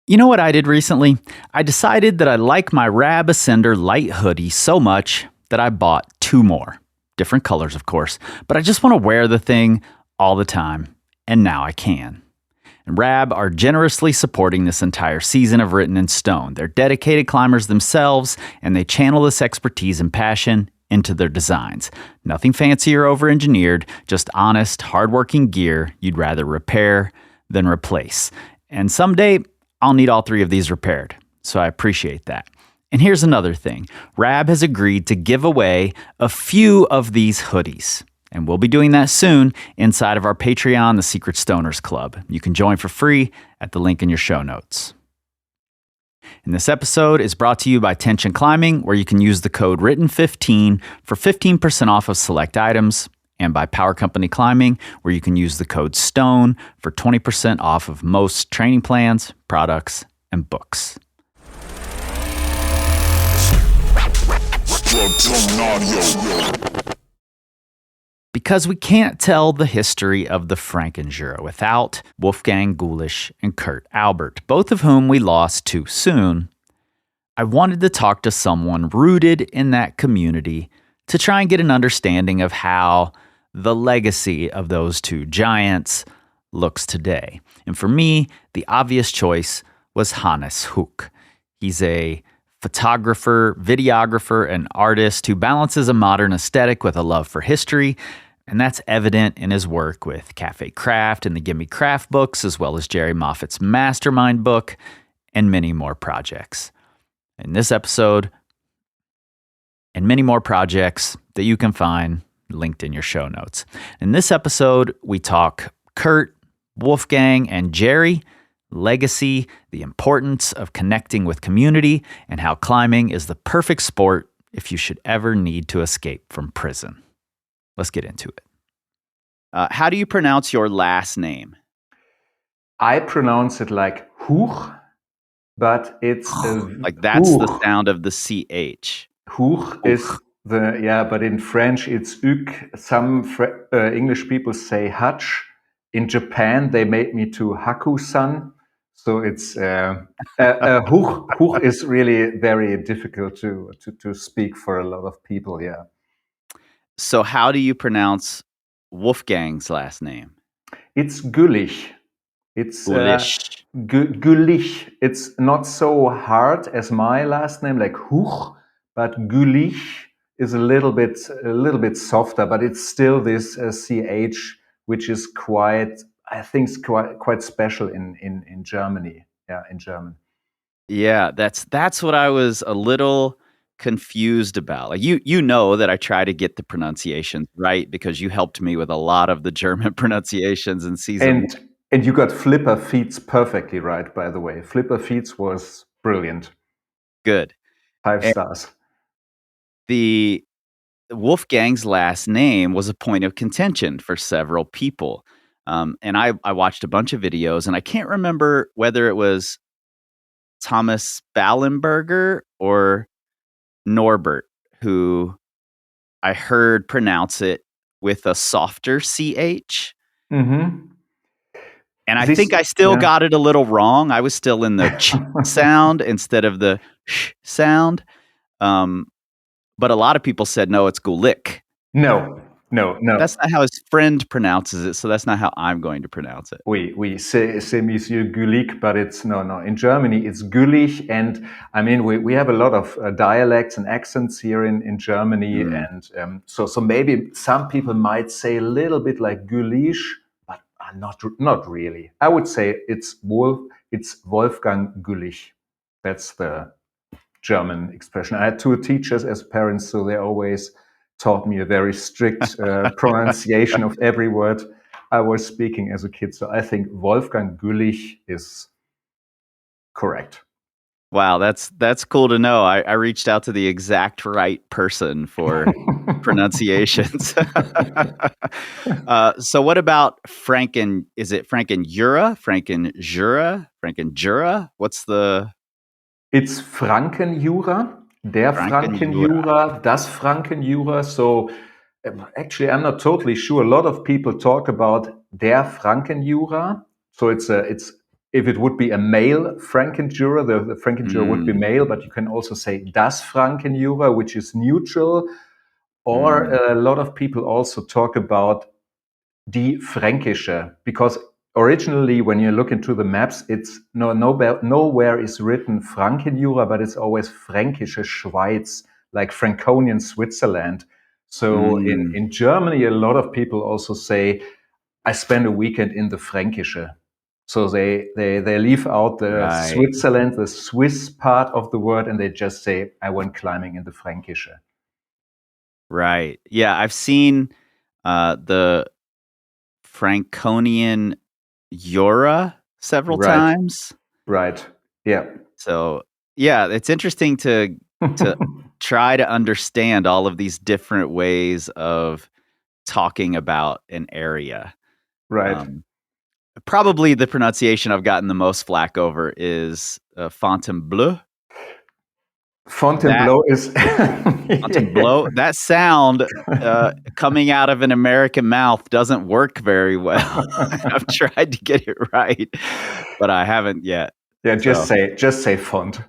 You know what I did recently? I decided that I like my Rab Ascender light hoodie so much that I bought two more. Different colors, of course, but I just want to wear the thing all the time, and now I can. And Rab are generously supporting this entire season of Written in Stone. They're dedicated climbers themselves, and they channel this expertise and passion into their designs. Nothing fancy or over-engineered, just honest, hardworking gear you'd rather repair than replace. And someday, I'll need all three of these repaired, so I appreciate that. And here's another thing. Rab has agreed to give away a few of these hoodies. And we'll be doing that soon inside of our Patreon, the Secret Stoners Club. You can join for free at the link in your show notes. And this episode is brought to you by Tension Climbing, where you can use the code WRITTEN15 for 15% off of select items, and by Power Company Climbing, where you can use the code STONE for 20% off of most training plans, products, and books. Because we can't tell the history of the Frankenjura without Wolfgang Güllich and Kurt Albert, both of whom we lost too soon, I wanted to talk to someone rooted in that community to try and get an understanding of how the legacy of those two giants looks today. And for me, the obvious choice was Hannes Huch. He's a photographer, videographer, and artist who balances a modern aesthetic with a love for history, and that's evident in his work with Cafe Kraft and the Gimme Kraft books, as well as Jerry Moffat's Mastermind book, and many more projects. In this episode, and many more projects that you can find linked in your show notes. In this episode, we talk Kurt, Wolfgang, and Jerry, legacy, the importance of connecting with community, and how climbing is the perfect sport if you should ever need to escape from prison. Let's get into it. How do you pronounce your last name? I pronounce it like Huch, but it's like that's Huch. The sound of the CH. Huch is but in French it's Huch. Some English people say Hutch. In Japan, they made me to Haku-san. So it's Huch is really very difficult to speak for a lot of people. Yeah. So how do you pronounce Wolfgang's last name? It's Güllich. It's Güllich. Güllich. It's not so hard as my last name, like Huch, but Güllich is a little bit softer, but it's still this CH, which is quite special in Germany. Yeah, in German. Yeah, that's what I was a little confused about. Like you know that I try to get the pronunciation right because you helped me with a lot of the German pronunciations in season. And you got Flipper Feets perfectly right, by the way. Flipper Feets was brilliant. Good. 5 stars. The Wolfgang's last name was a point of contention for several people. And I watched a bunch of videos, and I can't remember whether it was Thomas Ballenberger or Norbert who I heard pronounce it with a softer CH. Mm-hmm. And I think I still got it a little wrong. I was still in the ch sound instead of the sh sound. But a lot of people said, no, it's Güllich. No. That's not how his friend pronounces it, so that's not how I'm going to pronounce it. We say Monsieur Güllich, but it's no. In Germany, it's Güllich, and I mean we have a lot of dialects and accents here in Germany, and so maybe some people might say a little bit like Güllich, but not really. I would say it's Wolfgang Güllich. That's the German expression. I had 2 teachers as parents, so they always taught me a very strict pronunciation of every word I was speaking as a kid. So I think Wolfgang Güllich is correct. Wow, that's cool to know. I reached out to the exact right person for pronunciations. So what about is it Frankenjura? Frankenjura? What's the... It's Frankenjura. Der Frankenjura, das Frankenjura. So actually, I'm not totally sure. A lot of people talk about der Frankenjura. So it's if it would be a male Frankenjura, the Frankenjura would be male, but you can also say das Frankenjura, which is neutral. Or a lot of people also talk about die Fränkische, because originally when you look into the maps, it's nowhere is written Frankenjura, but it's always Fränkische Schweiz, like Franconian Switzerland. So in Germany, a lot of people also say, I spent a weekend in the Fränkische. So they leave out the Switzerland, the Swiss part of the word, and they just say, I went climbing in the Fränkische. Right. Yeah, I've seen the Franconian Jura several times. Right. Yeah. So yeah, it's interesting to try to understand all of these different ways of talking about an area. Right. Probably the pronunciation I've gotten the most flack over is Fontainebleau. Fontainebleau is Fontainebleau. That sound coming out of an American mouth doesn't work very well. I've tried to get it right, but I haven't yet. Yeah, just say font.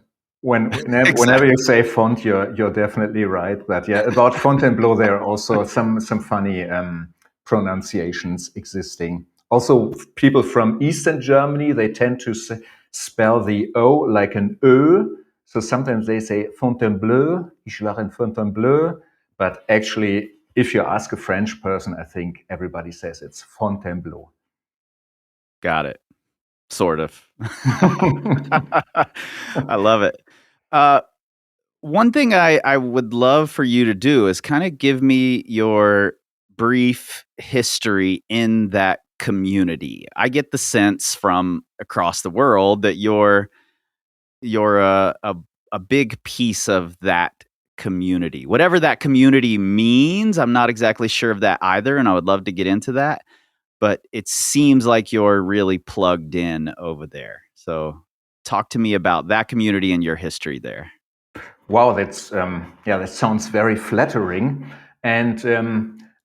Whenever you say font, you're definitely right. But yeah, about Fontainebleau, there are also some funny pronunciations existing. Also, people from Eastern Germany, they tend to spell the O like an Ö. So sometimes they say Fontainebleau, ich war in Fontainebleau. But actually, if you ask a French person, I think everybody says it's Fontainebleau. Got it. Sort of. I love it. One thing I would love for you to do is kind of give me your brief history in that community. I get the sense from across the world that you're a big piece of that community. Whatever that community means, I'm not exactly sure of that either, and I would love to get into that. But it seems like you're really plugged in over there. So talk to me about that community and your history there. Wow, that's that sounds very flattering. And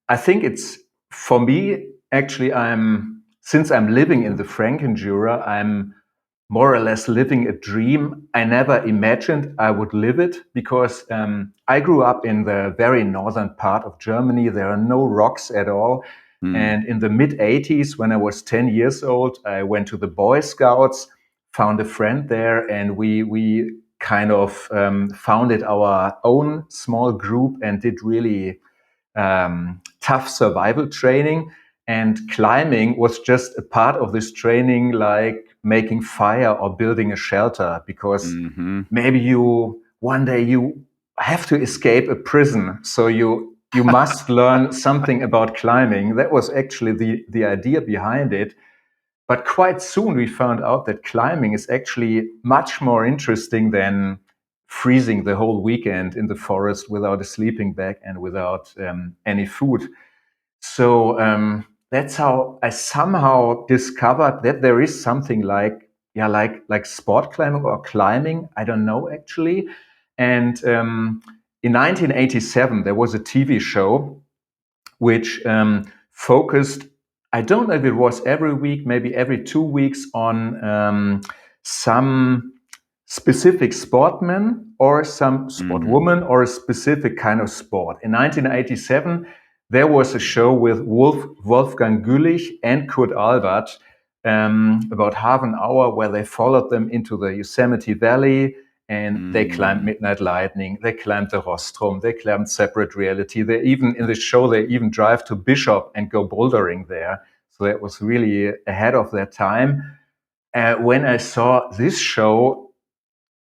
I think it's, for me, actually, since I'm living in the Frankenjura, I'm more or less living a dream. I never imagined I would live it, because I grew up in the very northern part of Germany. There are no rocks at all. And in the mid 80s, when I was 10 years old, I went to the Boy Scouts, found a friend there, and we kind of founded our own small group and did really tough survival training. And climbing was just a part of this training, like making fire or building a shelter, because maybe one day you have to escape a prison, so you must learn something about climbing. That was actually the idea behind it. But quite soon we found out that climbing is actually much more interesting than freezing the whole weekend in the forest without a sleeping bag and without any food. So that's how I somehow discovered that there is something like sport climbing or climbing. I don't know actually. And in 1987 there was a TV show which focused, I don't know if it was every week, maybe every 2 weeks, on some specific sportman or some sportwoman or a specific kind of sport. In 1987, there was a show with Wolfgang Güllich and Kurt Albert, about half an hour, where they followed them into the Yosemite Valley, and they climbed Midnight Lightning, they climbed the Rostrum, they climbed Separate Reality. They even, in the show, they even drive to Bishop and go bouldering there. So that was really ahead of their time. When I saw this show,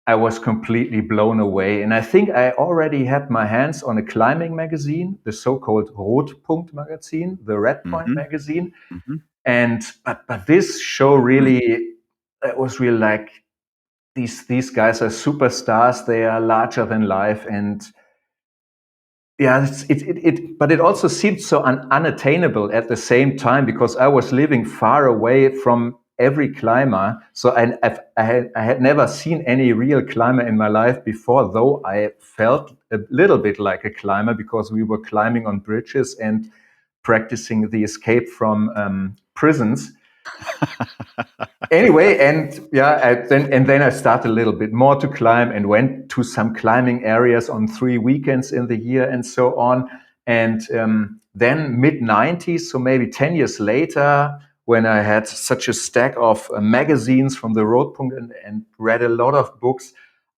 I was completely blown away. And I think I already had my hands on a climbing magazine, the so-called Rotpunkt magazine, the Red Point magazine. And but this show really, it was really like, these guys are superstars. They are larger than life, and yeah, but it also seemed so unattainable at the same time, because I was living far away from every climber. So I had never seen any real climber in my life before, though I felt a little bit like a climber, because we were climbing on bridges and practicing the escape from prisons. Anyway, and yeah, then I started a little bit more to climb and went to some climbing areas on 3 weekends in the year and so on. And then mid-90s, so maybe 10 years later, when I had such a stack of magazines from the Roadpunkt and read a lot of books,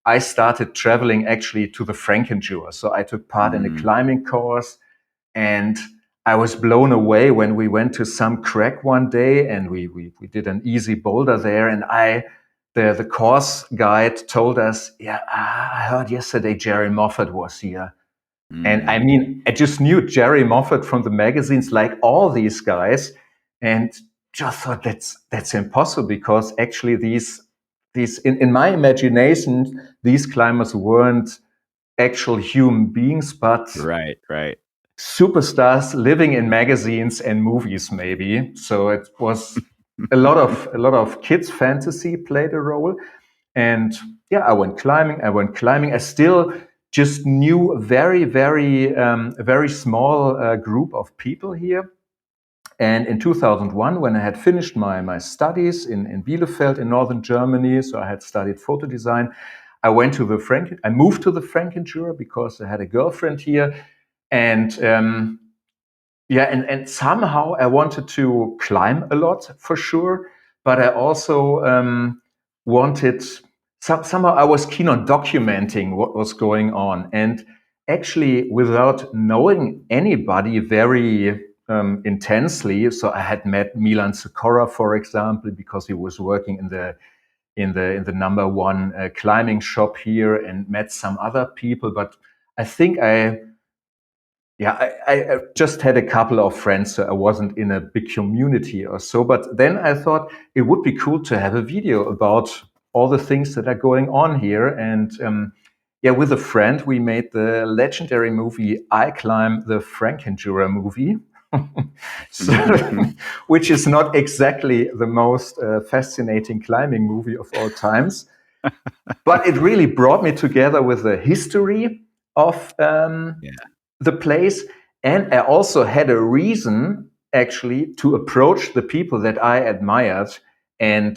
I started traveling actually to the Frankenjura. So I took part in a climbing course, and I was blown away when we went to some crag one day, and we did an easy boulder there. And the course guide told us, yeah, I heard yesterday Jerry Moffat was here. And I mean, I just knew Jerry Moffat from the magazines, like all these guys, and just thought that's impossible, because actually these in my imagination, these climbers weren't actual human beings, but Right. superstars living in magazines and movies, maybe. So it was a lot of kids' fantasy played a role. And yeah, I went climbing. I still just knew a very small group of people here. And in 2001, when I had finished my studies in Bielefeld in northern Germany, so I had studied photo design, I moved to the Frankenjura because I had a girlfriend here. And and somehow I wanted to climb a lot for sure, but I also wanted somehow I was keen on documenting what was going on, and actually without knowing anybody very intensely. So I had met Milan Sikora, for example, because he was working in the number one climbing shop here, and met some other people, but I think I just had a couple of friends, so I wasn't in a big community or so. But then I thought it would be cool to have a video about all the things that are going on here. And with a friend, we made the legendary movie I Climb the Frankenjura movie, which is not exactly the most fascinating climbing movie of all times. But it really brought me together with the history of the place. And I also had a reason actually to approach the people that I admired. And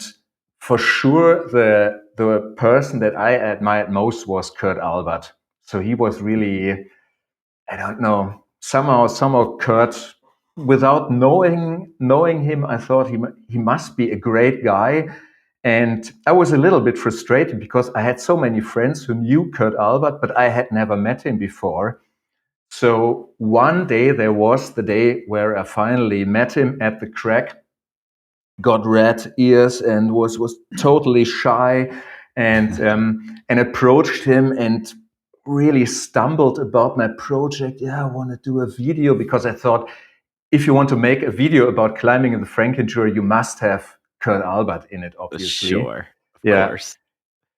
for sure, the person that I admired most was Kurt Albert. So he was really, I don't know, somehow Kurt, without knowing him, I thought he must be a great guy. And I was a little bit frustrated because I had so many friends who knew Kurt Albert, but I had never met him before. So one day, there was the day where I finally met him at the crag, got red ears and was totally shy, and approached him and really stumbled about my project. Yeah, I want to do a video, because I thought if you want to make a video about climbing in the Frankenjura, you must have Kurt Albert in it, obviously. Sure, of course.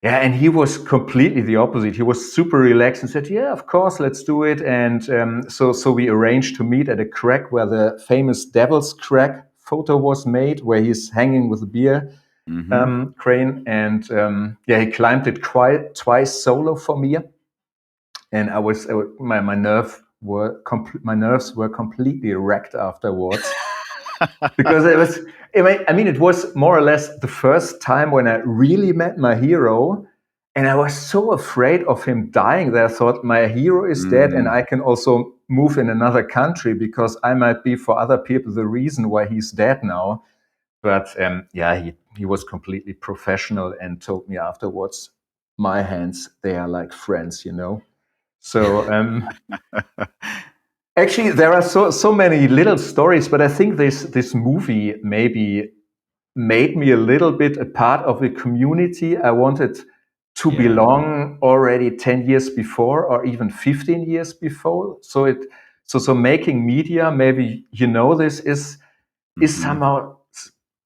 Yeah, and he was completely the opposite. He was super relaxed and said, "Yeah, of course, let's do it." And so we arranged to meet at a crag where the famous Devil's Crag photo was made, where he's hanging with a beer crane. And he climbed it twice solo for me. And my nerves were completely wrecked afterwards. Because it was more or less the first time when I really met my hero, and I was so afraid of him dying that I thought my hero is dead, and I can also move in another country, because I might be for other people the reason why he's dead now. But he was completely professional and told me afterwards, my hands, they are like friends, you know. So actually, there are so many little stories, but I think this movie maybe made me a little bit a part of a community I wanted to belong already 10 years before, or even 15 years before. So making media, maybe you know this, is somehow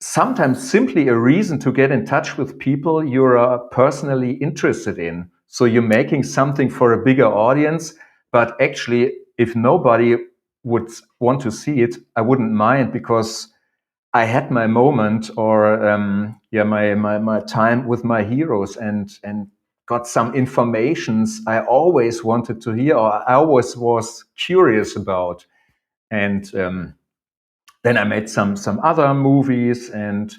sometimes simply a reason to get in touch with people you're personally interested in. So you're making something for a bigger audience, but actually, if nobody would want to see it, I wouldn't mind, because I had my moment, or my time with my heroes, and got some informations I always wanted to hear, or I always was curious about. And then I made some other movies, and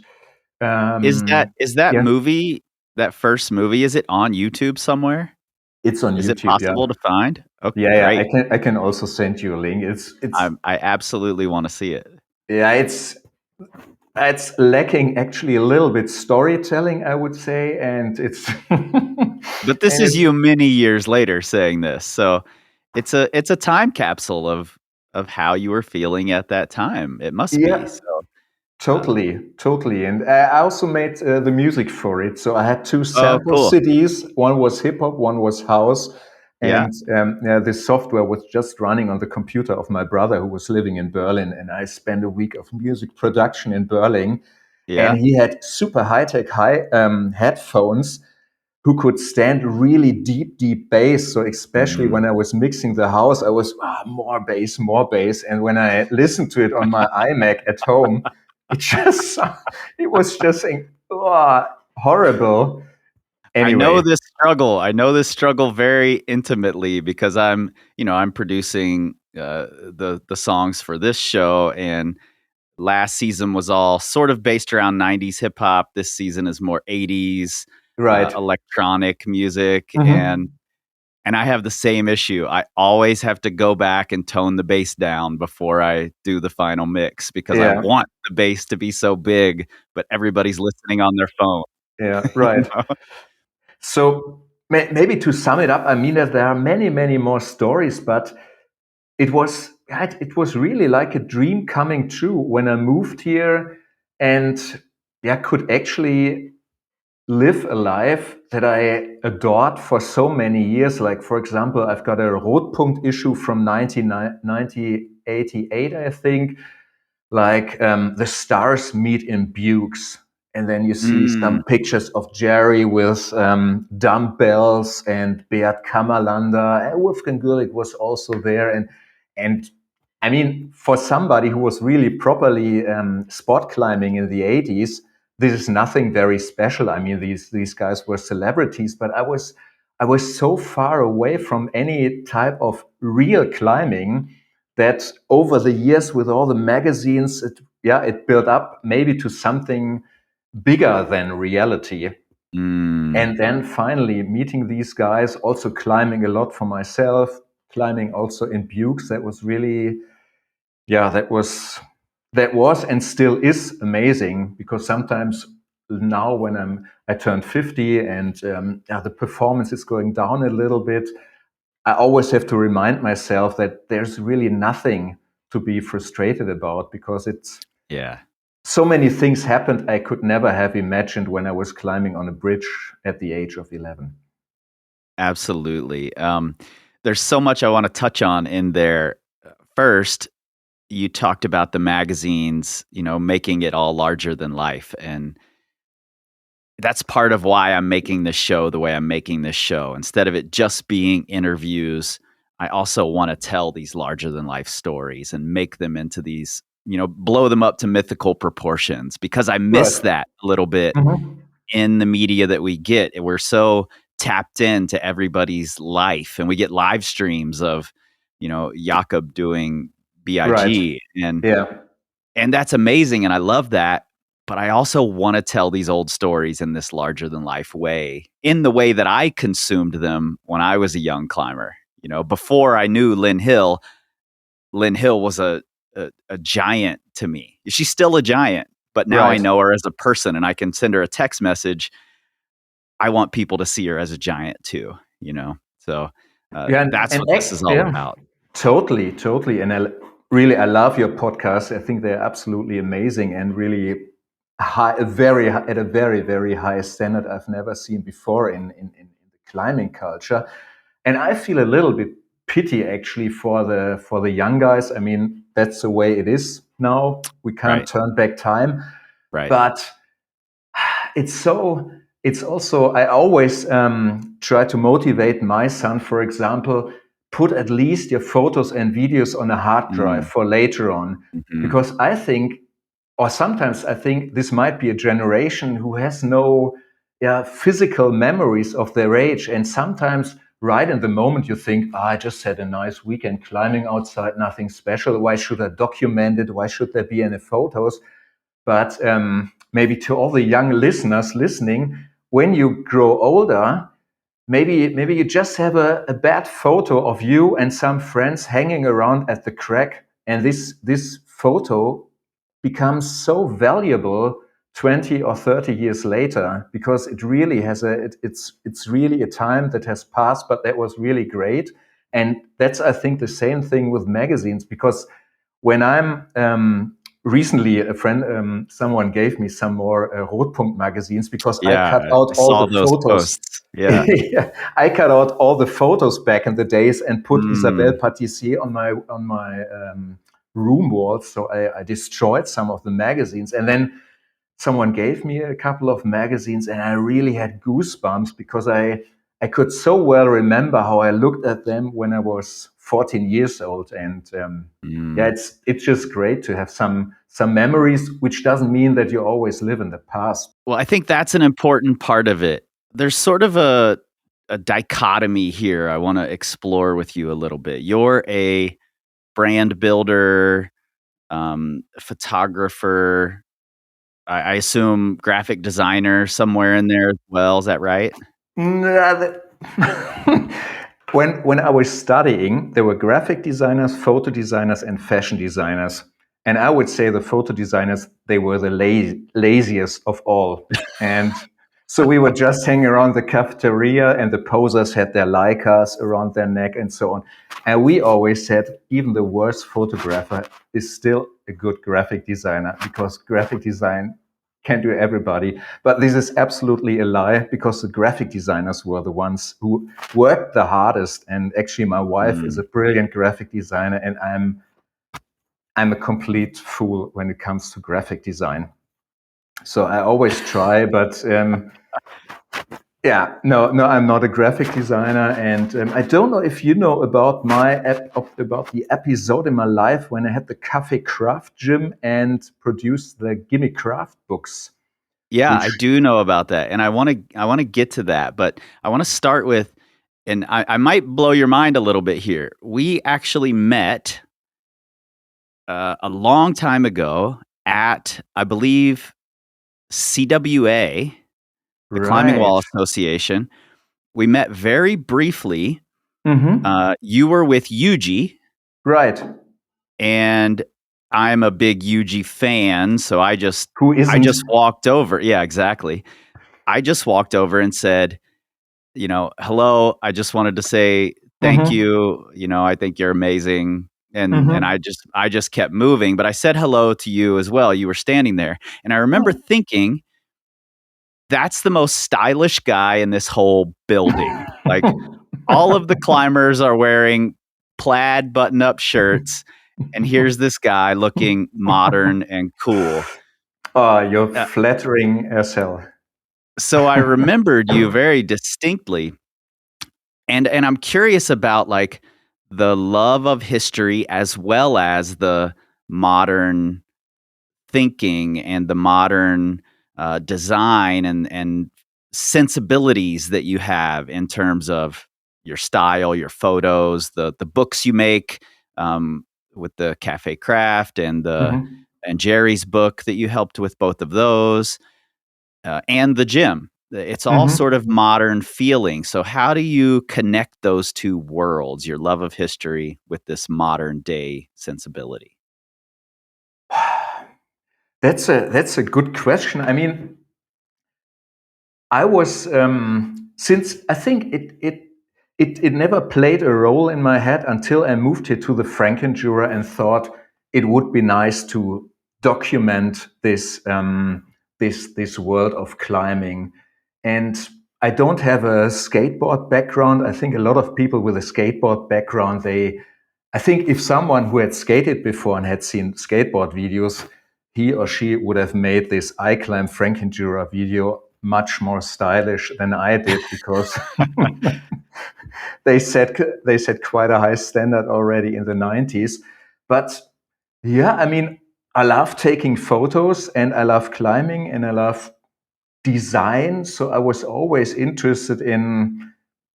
Is that yeah, movie, that first movie, is it on YouTube somewhere? it's on Is it YouTube. Yeah, possible to find? Oh, yeah. great. I can also send you a link. I absolutely want to see it. Yeah, it's lacking actually a little bit storytelling, I would say, and it's and But this is it's you many years later saying this. So it's a time capsule of how you were feeling at that time. It must be. yeah. So Totally, totally. And I also made the music for it. So I had two oh, sample cool. CDs. One was hip hop, one was house. Yeah. And yeah, this software was just running on the computer of my brother who was living in Berlin. And I spent a week of music production in Berlin. And Yeah. he had super high-tech headphones who could stand really deep bass. So especially when Mm. I was mixing the house, I was more bass, more bass. And when I listened to it on my iMac at home, it just it was just horrible. I know Anyway, this struggle. I know this struggle very intimately because I'm producing the songs for this show, and last season was all sort of based around 90s hip hop. This season is more 80s right. electronic music, and Hmm. I have the same issue. I always have to go back and tone the bass down before I do the final mix because I Yeah, want the bass to be so big, but everybody's listening on their phone. yeah, You right. know? So maybe to sum it up, I mean that there are many more stories, but it was really like a dream coming true when I moved here, and yeah, could actually live a life that I adored for so many years. Like, for example, I've got a Rotpunkt issue from 1988, I think. Like, the stars meet in Bukes. And then you see Mm. some pictures of Jerry with dumbbells, and Beat Kammerlander. And Wolfgang Güllich was also there. And I mean, for somebody who was really properly spot climbing in the 80s, this is nothing very special. I mean, these guys were celebrities, but I was so far away from any type of real climbing that over the years, with all the magazines, it built up maybe to something bigger than reality. Mm. And then finally meeting these guys, also climbing a lot for myself, climbing also in Bukes. That was really, yeah, that was and still is amazing, because sometimes now when I turned 50 and yeah, the performance is going down a little bit, I always have to remind myself that there's really nothing to be frustrated about, because it's Yeah, so many things happened I could never have imagined when I was climbing on a bridge at the age of 11. absolutely. There's so much I want to touch on in there. First, you talked about the magazines, making it all larger than life. And that's part of why I'm making this show the way I'm making this show. Instead of it just being interviews, I also want to tell these larger than life stories and make them into these, blow them up to mythical proportions, because I miss Right. that a little bit Hmm. in the media that we get. We're so tapped into everybody's life, and we get live streams of, Jakob doing Right. BIG, Yeah. and that's amazing, and I love that, but I also wanna tell these old stories in this larger than life way, in the way that I consumed them when I was a young climber. Before I knew Lynn Hill was a giant to me. She's still a giant, but now I Right. know her as a person, and I can send her a text message. I want people to see her as a giant too, you know? So, Yeah. that's what this is all Yeah. about. Totally. And I love your podcast. I think they're absolutely amazing and really at a very high standard I've never seen before in the climbing culture. And I feel a little bit pity actually for the young guys. I mean, that's the way it is now. We can't Right, turn back time. right. But it's also, I always try to motivate my son, for example, put at least your photos and videos on a hard drive Mm, for later on, mhm. because I think, or sometimes I think, this might be a generation who has no, yeah, physical memories of their age, and sometimes right in the moment you think, I just had a nice weekend climbing outside, nothing special. Why should I document it? Why should there be any photos? But maybe to all the young listeners listening, when you grow older, maybe you just have a bad photo of you and some friends hanging around at the crack, and this photo becomes so valuable 20 or 30 years later, because it really has it's really a time that has passed, but that was really great. And that's, I think, the same thing with magazines, because when I'm recently, a friend, someone gave me some more Rotpunkt magazines, because I Yeah, cut out I all saw the those photos. posts. Yeah. Yeah, I cut out all the photos back in the days and put Isabelle Mm. Patissier on my room walls. So I destroyed some of the magazines, and then someone gave me a couple of magazines, and I really had goosebumps, because I could so well remember how I looked at them when I was 14 years old. And yeah, Mm. it's just great to have some memories, which doesn't mean that you always live in the past. Well, I think that's an important part of it. There's sort of a dichotomy here I want to explore with you a little bit. You're a brand builder, photographer, I assume graphic designer somewhere in there as well. Is that right? Nah, when I was studying, there were graphic designers, photo designers, and fashion designers. And I would say the photo designers, they were the laziest of all. And so we were just hanging around the cafeteria, and the posers had their Leicas around their neck and so on. And we always said, even the worst photographer is still a good graphic designer, because graphic design can do everybody. But this is absolutely a lie, because the graphic designers were the ones who worked the hardest. And actually, my wife is Mm. a brilliant graphic designer, and I'm a complete fool when it comes to graphic design. So I always try, but yeah, no, I'm not a graphic designer, and I don't know if you know about about the episode in my life when I had the Cafe Kraft gym and produced the Gimme Kraft books, Yeah, which I do know about that, and I want to get to that, but I want to start with, and I might blow your mind a little bit here. We actually met a long time ago at, I believe, CWA, the Climbing right. Wall Association. We met very briefly. Hmm. You were with Yuji, Right. and I'm a big Yuji fan, so Who I isn't? just walked over. Yeah, exactly. I just walked over and said, hello, I just wanted to say thank Hmm. you. I think you're amazing. And Hmm. I just kept moving, but I said hello to you as well. You were standing there. And I remember Oh. thinking, that's the most stylish guy in this whole building. Like, all of the climbers are wearing plaid button-up shirts, and here's this guy looking modern and cool. Oh, you're Uh, flattering as hell. so I remembered you very distinctly, and I'm curious about, like, the love of history as well as the modern thinking and the modern design and sensibilities that you have in terms of your style, your photos, the books you make, with the Cafe Kraft Hmm. and Jerry's book that you helped with both of those, and the gym. It's all sort Hmm. of modern feeling. So how do you connect those two worlds, your love of history with this modern day sensibility? That's a good question. I mean, I was since I think it never played a role in my head until I moved here to the Frankenjura and thought it would be nice to document this world of climbing. And I don't have a skateboard background. I think a lot of people with a skateboard background, I think if someone who had skated before and had seen skateboard videos, he or she would have made this I Climb Frankenjura video much more stylish than I did, because they set quite a high standard already in the 90s. But yeah, I mean, I love taking photos, and I love climbing, and I love design. So I was always interested in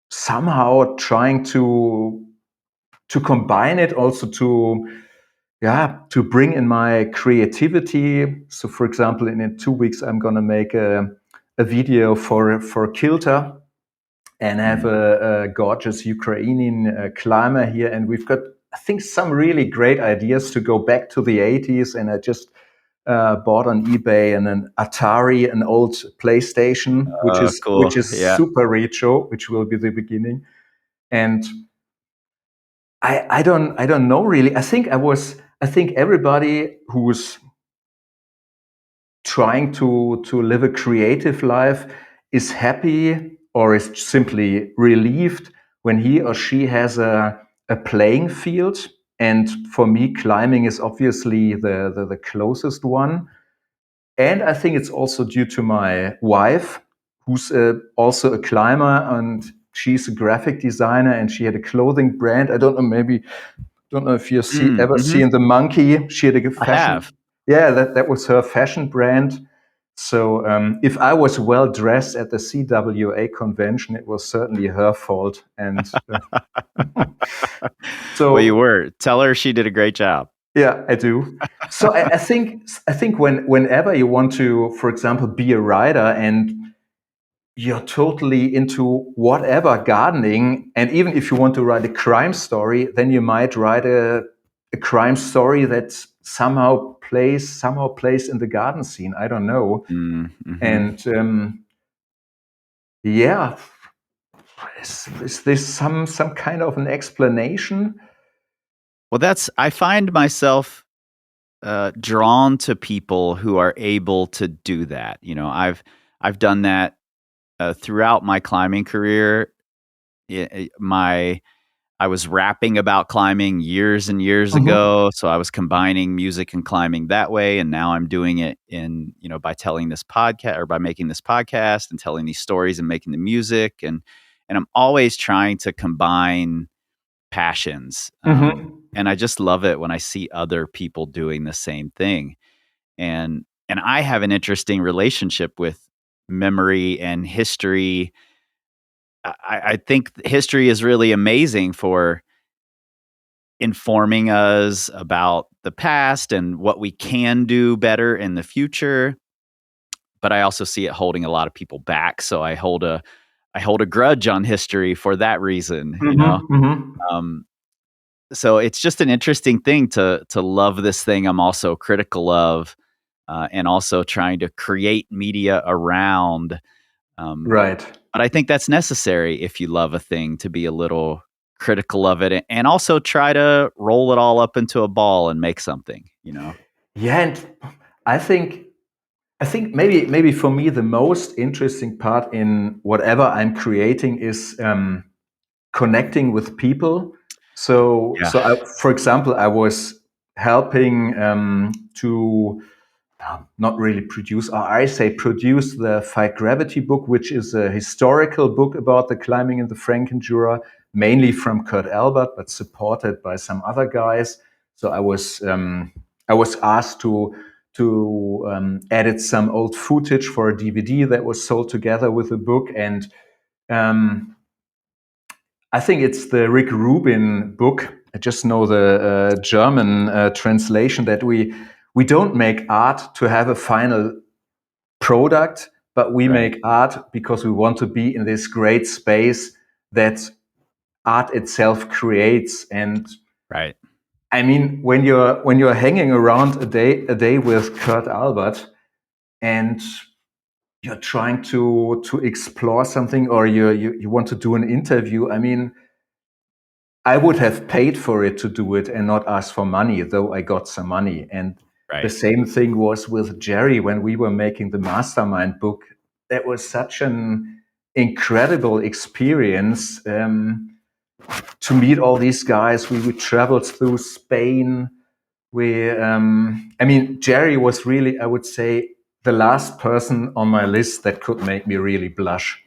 somehow trying to combine it also to bring in my creativity. So, for example, in 2 weeks, I'm going to make a video for Kilter, and have a gorgeous Ukrainian climber here. And we've got, I think, some really great ideas to go back to the 80s. And I just bought on eBay an Atari, an old PlayStation, which Cool. is Yeah. super retro, which will be the beginning. And I don't know really. I think everybody who's trying to live a creative life is happy or is simply relieved when he or she has a playing field. And for me, climbing is obviously the closest one. And I think it's also due to my wife, who's also a climber, and she's a graphic designer, and she had a clothing brand. I don't know if you ever seen the monkey. She had a I fashion. have. Yeah, that was her fashion brand. So if I was well dressed at the CWA convention, it was certainly her fault. And so, Well, you were. Tell her she did a great job. yeah, I do. So I think whenever you want to, for example, be a writer and you're totally into whatever gardening, and even if you want to write a crime story, then you might write a crime story that somehow plays in the garden scene. I don't know. And yeah, is this some kind of an explanation? Well, I find myself drawn to people who are able to do that. You know, I've done that throughout my climbing career. I was rapping about climbing years and years ago, so I was combining music and climbing that way, and now I'm doing it by telling this podcast, or by making this podcast and telling these stories and making the music, and I'm always trying to combine passions. And I just love it when I see other people doing the same thing. And I have an interesting relationship with memory and history. I think history is really amazing for informing us about the past and what we can do better in the future. But I also see it holding a lot of people back. So I hold a grudge on history for that reason, you know? So it's just an interesting thing to love this thing I'm also critical of, and also trying to create media around. Right. But I think that's necessary if you love a thing, to be a little critical of it, and also try to roll it all up into a ball and make something, you know? Yeah, and I think maybe for me the most interesting part in whatever I'm creating is connecting with people. So Yeah. for example, I was helping to not really produce, or I say produce, the Fight Gravity book, which is a historical book about the climbing in the Frankenjura, mainly from Kurt Albert, but supported by some other guys. So I was asked to edit some old footage for a DVD that was sold together with the book. And I think it's the Rick Rubin book. I just know the German translation, that we don't make art to have a final product, but we Right. make art because we want to be in this great space that art itself creates. And Right. I mean, when you're hanging around a day with Kurt Albert, and you're trying to explore something, or you want to do an interview, I mean, I would have paid for it to do it and not ask for money, though I got some money. And the Right. same thing was with Jerry when we were making the Mastermind book. That was such an incredible experience, to meet all these guys. We traveled through Spain. I mean, Jerry was really, I would say, the last person on my list that could make me really blush.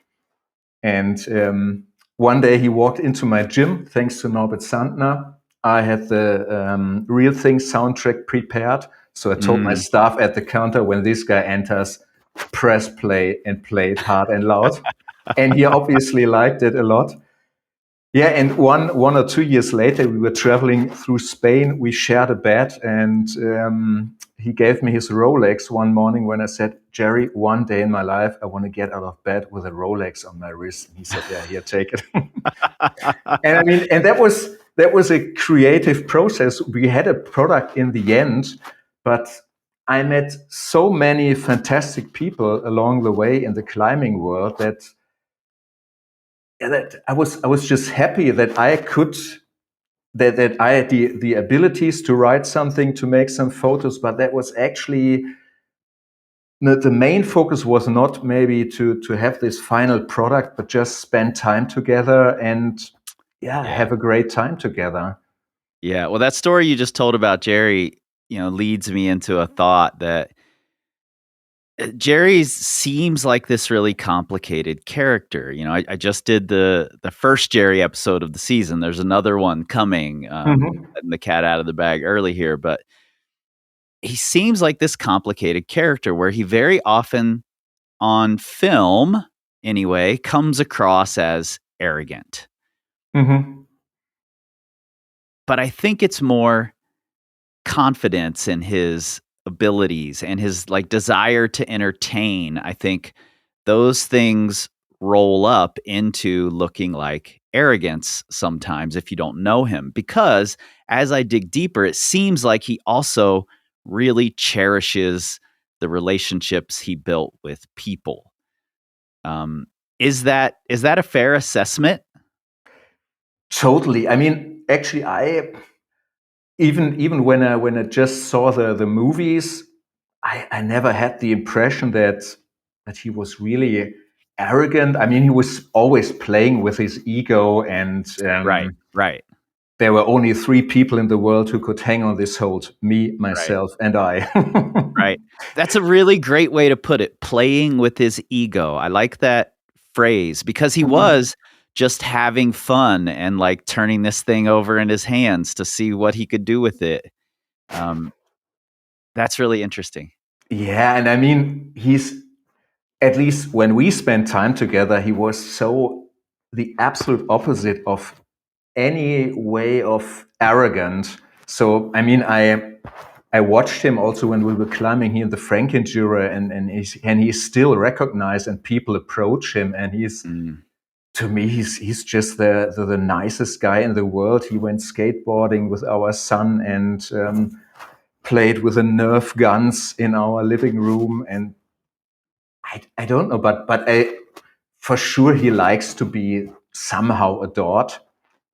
And one day he walked into my gym, thanks to Norbert Sandner. I had the Real Thing soundtrack prepared. So I told my staff at the counter, when this guy enters, press play and play it hard and loud. And he obviously liked it a lot. Yeah, and one or 2 years later, we were traveling through Spain. We shared a bed, and he gave me his Rolex one morning when I said, "Jerry, one day in my life, I want to get out of bed with a Rolex on my wrist." And he said, "Yeah, here, take it." And I mean, and that was a creative process. We had a product in the end, but I met so many fantastic people along the way in the climbing world that I was just happy that I could that I had the abilities to write something, to make some photos, but that was actually the main focus was not maybe to have this final product, but just spend time together and Yeah. have a great time together. Yeah. Well, that story you just told about Jerry, leads me into a thought that Jerry seems like this really complicated character. I just did the first Jerry episode of the season. There's another one coming, Mhm. letting the cat out of the bag early here, but he seems like this complicated character where he very often on film anyway comes across as arrogant. Mhm. But I think it's more confidence in his abilities and his like desire to entertain. I think those things roll up into looking like arrogance sometimes if you don't know him, because as I dig deeper, it seems like he also really cherishes the relationships he built with people. Um, is that a fair assessment? Totally. I mean, actually, I even when I just saw the movies, I never had the impression that he was really arrogant. I mean, he was always playing with his ego, and Right, right, there were only three people in the world who could hang on this hold: me, right. myself, and I. Right. That's a really great way to put it, playing with his ego. I like that phrase because he was just having fun and, like, turning this thing over in his hands to see what he could do with it. Um, that's really interesting. Yeah, and I mean, he's at least when we spent time together, he was so the absolute opposite of any way of arrogant. So I mean, I watched him also when we were climbing here in the Frankenjura, and he's still recognized, and people approach him, and he's Mm, to me he's just the nicest guy in the world. He went skateboarding with our son and played with the Nerf guns in our living room, and I don't know, but for sure he likes to be somehow adored.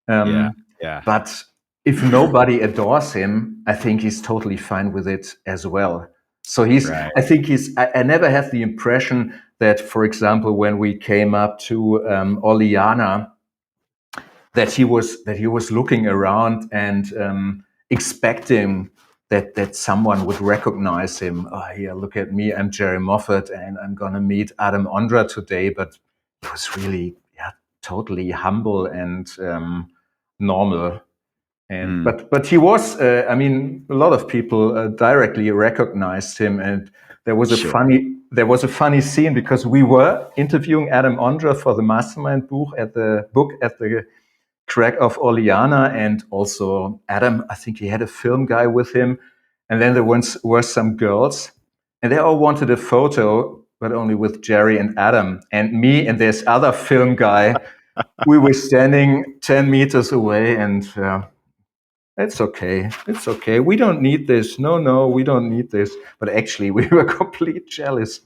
yeah, Um, yeah, but if nobody adores him, I think he's totally fine with it as well. So right. I think I never had the impression that, for example, when we came up to Oliana, that he was looking around and expecting that someone would recognize him. Oh, here, look at me! I'm Jerry Moffat, and I'm gonna meet Adam Ondra today. But he was really, yeah, totally humble and normal. And Mm, but he was. I mean, a lot of people directly recognized him, and sure. there was a funny scene because we were interviewing Adam Ondra for the Mastermind book at the Craig of Oleana, and also Adam. I think he had a film guy with him, and then there were some girls, and they all wanted a photo, but only with Jerry and Adam and me and this other film guy. We were standing 10 meters away, and it's okay. It's okay. We don't need this. No, no, we don't need this. But actually, we were complete jealous.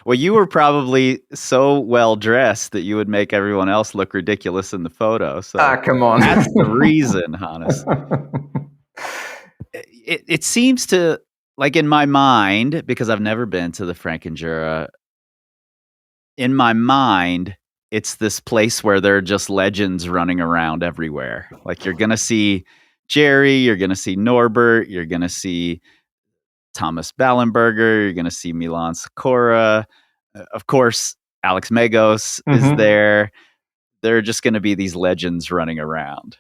Well, you were probably so well dressed that you would make everyone else look ridiculous in the photo, Ah, so come on. that's the reason, Hannes. It seems to like, in my mind, because I've never been to the Frankenjura, in my mind, it's this place where there are just legends running around everywhere. Like, you're gonna see Jerry, you're gonna see Norbert, you're gonna see Thomas Ballenberger, you're gonna see Milan Sakura, of course, Alex Megos is Mhm. there. There are just gonna be these legends running around.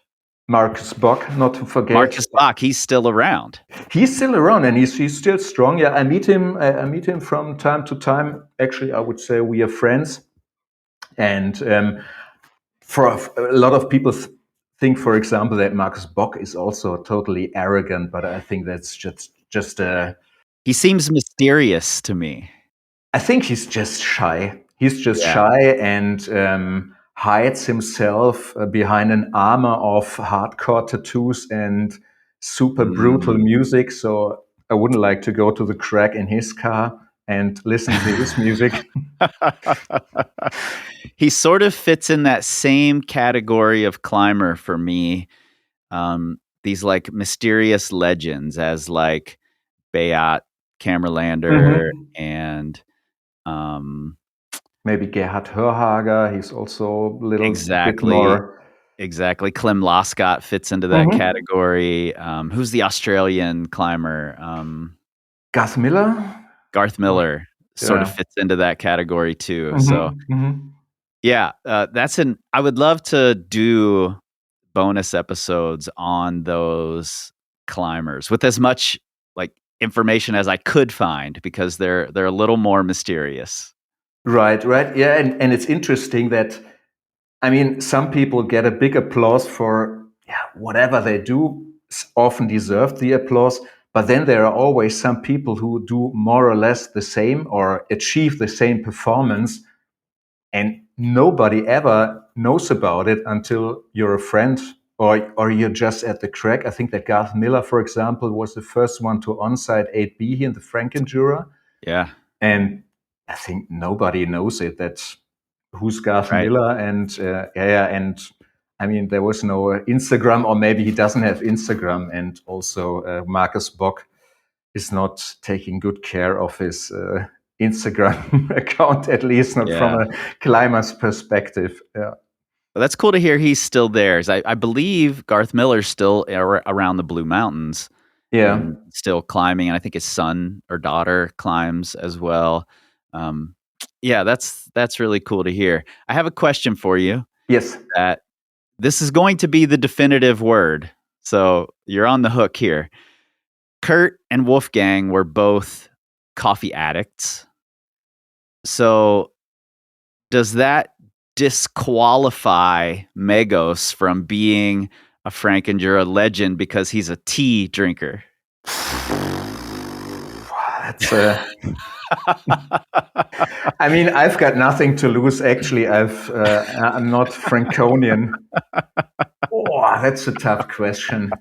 Marcus Bock, not to forget. Marcus Bach, he's still around. He's still around, and he's still strong. Yeah, I meet him. I meet him from time to time. Actually, I would say we are friends. And for a lot of people think, for example, that Marcus Bock is also totally arrogant, but I think that's just He seems mysterious to me. I think he's just shy. He's just Yeah. shy and hides himself behind an armor of hardcore tattoos and super brutal music. So I wouldn't like to go to the crack in his car and listen to his music. He sort of fits in that same category of climber for me. These like mysterious legends as like Beat Camerlander and Maybe Gerhard Hörhager. He's also a little bit exactly. more. Exactly. Clem Loscott fits into that category. Who's the Australian climber? Garth Miller? Garth Miller sort of Yeah. fits into that category too. So yeah, I would love to do bonus episodes on those climbers with as much like information as I could find because they're a little more mysterious. Right, right. Yeah, and it's interesting that, I mean, some people get a big applause for whatever they do, often deserve the applause. But then there are always some people who do more or less the same or achieve the same performance, and nobody ever knows about it until you're a friend or you're just at the crack. I think that Garth Miller, for example, was the first one to onside 8B here in the Frankenjura. Yeah. And I think nobody knows it. That's who's Garth Right. Miller, and and I mean there was no Instagram, or maybe he doesn't have Instagram, and also Marcus Bock is not taking good care of his Instagram account, at least not from a climber's perspective. Yeah. Well, that's cool to hear he's still there. I believe Garth Miller's still around the Blue Mountains Yeah. and still climbing. And I think his son or daughter climbs as well. Yeah, that's really cool to hear. I have a question for you. Yes. That this is going to be the definitive word. So you're on the hook here. Kurt and Wolfgang were both coffee addicts. So does that disqualify Megos from being a Frankenjura legend because he's a tea drinker? That's I mean, I've got nothing to lose. Actually, I'm not Franconian. Oh, that's a tough question.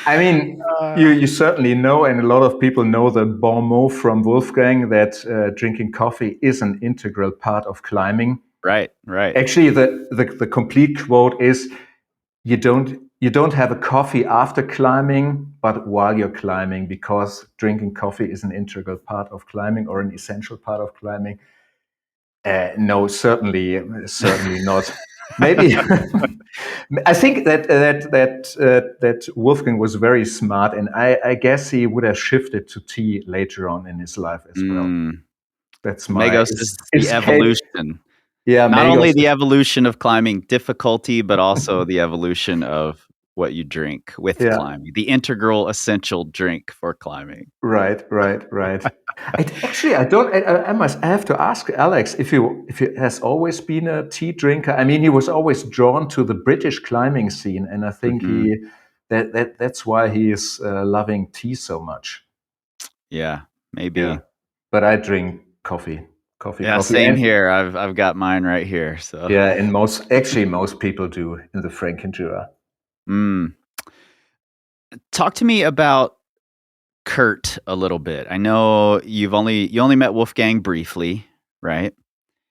I mean, you certainly know, and a lot of people know the bon mot from Wolfgang that drinking coffee is an integral part of climbing. Right, right. Actually, the complete quote is, you don't have a coffee after climbing, but while you're climbing, because drinking coffee is an integral part of climbing or an essential part of climbing. No, certainly not. Maybe I think that Wolfgang was very smart, and I guess he would have shifted to tea later on in his life as well. That's my Megos is the escape. evolution. Yeah, Not Megos only the evolution of climbing difficulty, but also the evolution of what you drink with climbing. The integral essential drink for climbing. Right. I have to ask Alex if he has always been a tea drinker. I mean, he was always drawn to the British climbing scene, and I think that's why he is loving tea so much. Yeah, maybe. Yeah, but I drink coffee. Yeah, same here. I've got mine right here. So yeah, and most people do in the Frankenjura. Talk to me about Kurt a little bit. I know you only met Wolfgang briefly, right?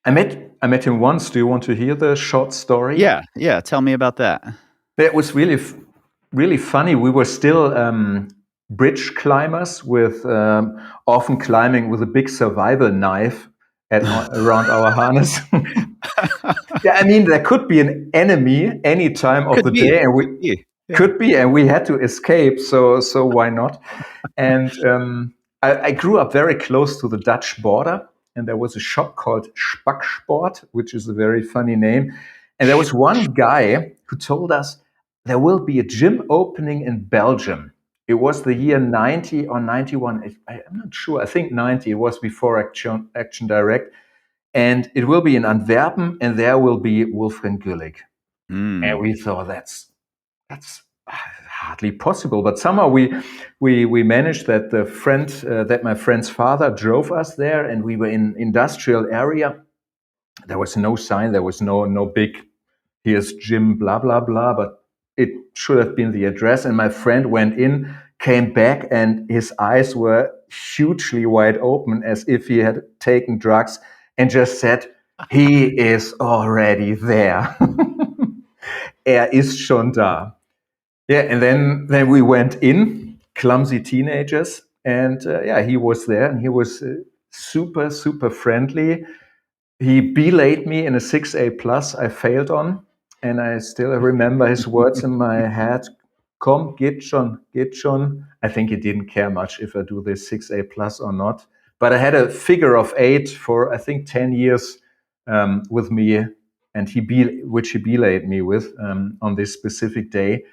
I met him once. Do you want to hear the short story? Yeah. Tell me about that. It was really funny. We were still bridge climbers with often climbing with a big survival knife around our harness. Yeah, I mean, there could be an enemy any time of the day, and we could be, and we had to escape. So why not? And I grew up very close to the Dutch border, and there was a shop called Spaksport, which is a very funny name. And there was one guy who told us there will be a gym opening in Belgium. It was the year 90 or 91. I'm not sure. I think 90. It was before Action Direct. And it will be in Antwerpen, and there will be Wolfgang Güllich. And we thought that's hardly possible. But somehow we managed that that my friend's father drove us there, and we were in industrial area. There was no sign, there was no big here's Jim blah blah blah, but it should have been the address. And my friend went in, came back, and his eyes were hugely wide open as if he had taken drugs, and just said, he is already there. Er ist schon da. Yeah, and then we went in, clumsy teenagers, and he was there, and he was super friendly. He belayed me in a 6A plus I failed on, and I still remember his words in my head. Komm, geht schon, geht schon. I think he didn't care much if I do this 6A plus or not. But I had a figure of 8 for I think 10 years with me, and which he belayed me with on this specific day.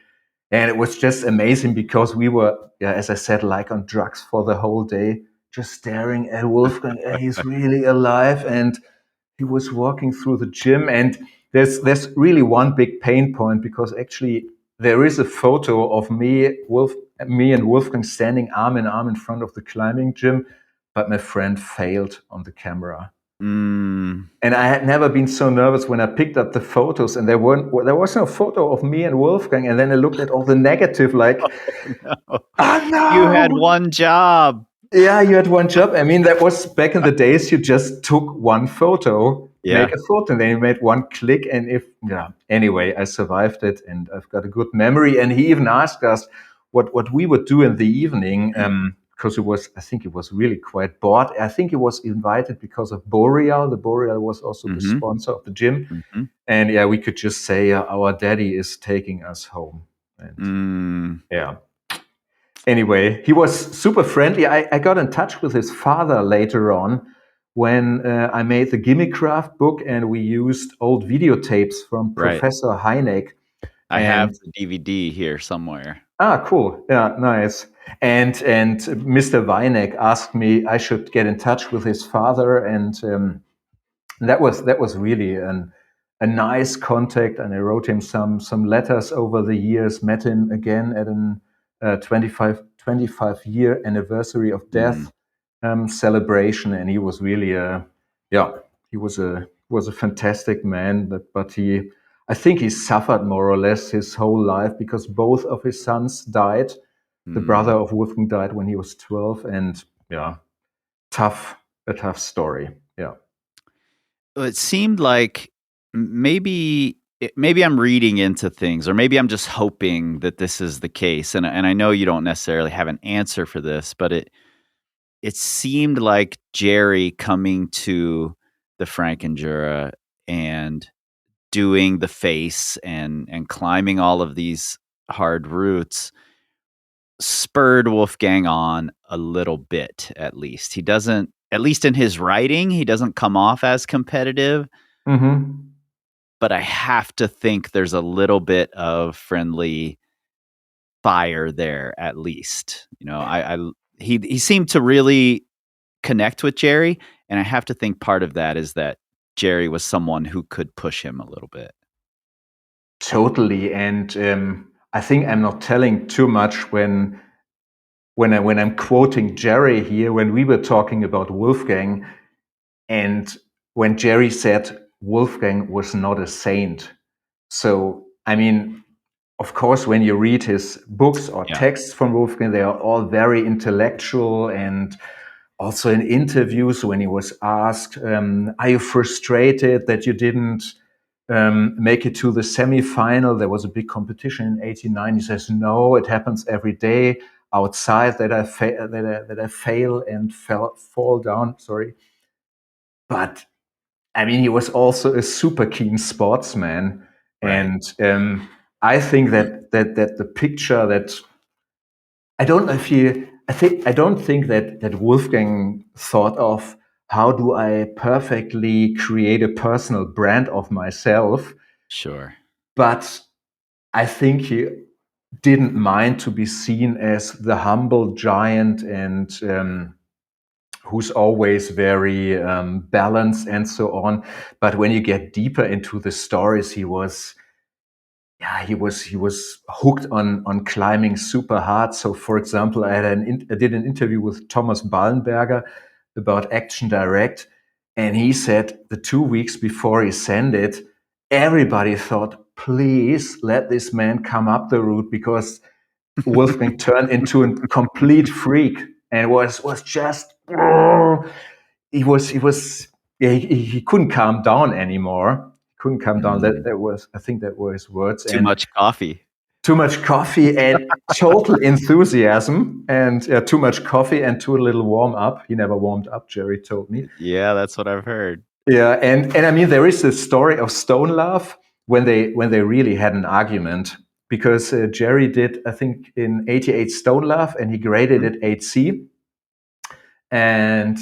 And it was just amazing because we were, as I said, like on drugs for the whole day, just staring at Wolfgang. He's really alive, and he was walking through the gym. And there's really one big pain point, because actually there is a photo of me and Wolfgang standing arm in arm in front of the climbing gym, but my friend failed on the camera. And I had never been so nervous when I picked up the photos, and there was no photo of me and Wolfgang. And then I looked at all the negative, like, oh no, you had one job. Yeah, you had one job. I mean, that was back in the days. You just took one photo, make a photo, and then you made one click. And anyway, I survived it, and I've got a good memory. And he even asked us what we would do in the evening, because I think he was really quite bored. I think he was invited because of Boreal. The Boreal was also the sponsor of the gym. And we could just say our daddy is taking us home. And anyway, he was super friendly. I got in touch with his father later on when I made the Gimme Kraft book, and we used old videotapes from Professor Hynek. I have the DVD here somewhere. Ah, cool. Yeah, nice. And Mr. Weineck asked me I should get in touch with his father, and that was really a nice contact. And I wrote him some letters over the years. Met him again at an 25-year anniversary of death celebration, and he was really he was a fantastic man. But I think he suffered more or less his whole life, because both of his sons died. The brother of Wolfgang died when he was 12, and a tough story. Yeah. It seemed like maybe I'm reading into things, or maybe I'm just hoping that this is the case. And I know you don't necessarily have an answer for this, but it seemed like Jerry coming to the Frankenjura and doing the face and climbing all of these hard routes spurred Wolfgang on a little bit, at least. He doesn't, at least in his writing, he doesn't come off as competitive. But I have to think there's a little bit of friendly fire there, at least. He seemed to really connect with Jerry, and I have to think part of that is that Jerry was someone who could push him a little bit. Totally. And I think I'm not telling too much when I'm quoting Jerry here, when we were talking about Wolfgang, and when Jerry said Wolfgang was not a saint. So, I mean, of course, when you read his books or texts from Wolfgang, they are all very intellectual. And also in interviews, when he was asked, are you frustrated that you didn't make it to the semi-final? There was a big competition in '89. He says, no, it happens every day outside that I fail and fall down. Sorry. But I mean, he was also a super keen sportsman. And I think that the picture that I don't think that Wolfgang thought of how do I perfectly create a personal brand of myself. Sure. But I think he didn't mind to be seen as the humble giant, and who's always very balanced and so on. But when you get deeper into the stories, he was yeah, he was hooked on climbing super hard. So, for example, I did an interview with Thomas Ballenberger about Action Direct, and he said the 2 weeks before he sent it, everybody thought, please let this man come up the route, because Wolfgang turned into a complete freak and was just he was yeah, he couldn't calm down anymore. He couldn't calm down. That was, I think that were his words. Too And much coffee. too much coffee and total enthusiasm, and too much coffee and too little warm up. He never warmed up, Jerry told me. Yeah, that's what I've heard. Yeah, and I mean, there is this story of Stone Love when they really had an argument, because Jerry did, I think, in '88 Stone Love, and he graded it 8C. And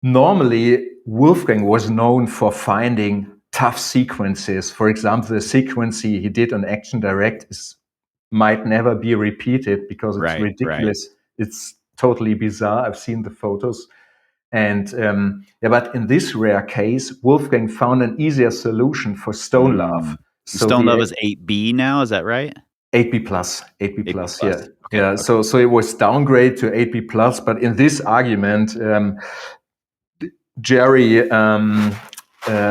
normally Wolfgang was known for finding tough sequences. For example, the sequence he did on Action Direct might never be repeated because it's Right. ridiculous. It's totally bizarre. I've seen the photos. And yeah, but in this rare case, Wolfgang found an easier solution for Stone Love. So Stone Love the is 8B now, is that right? 8B plus, 8B 8B plus, plus. yeah, Okay, yeah. okay. So it was downgraded to 8B plus, but in this argument, Jerry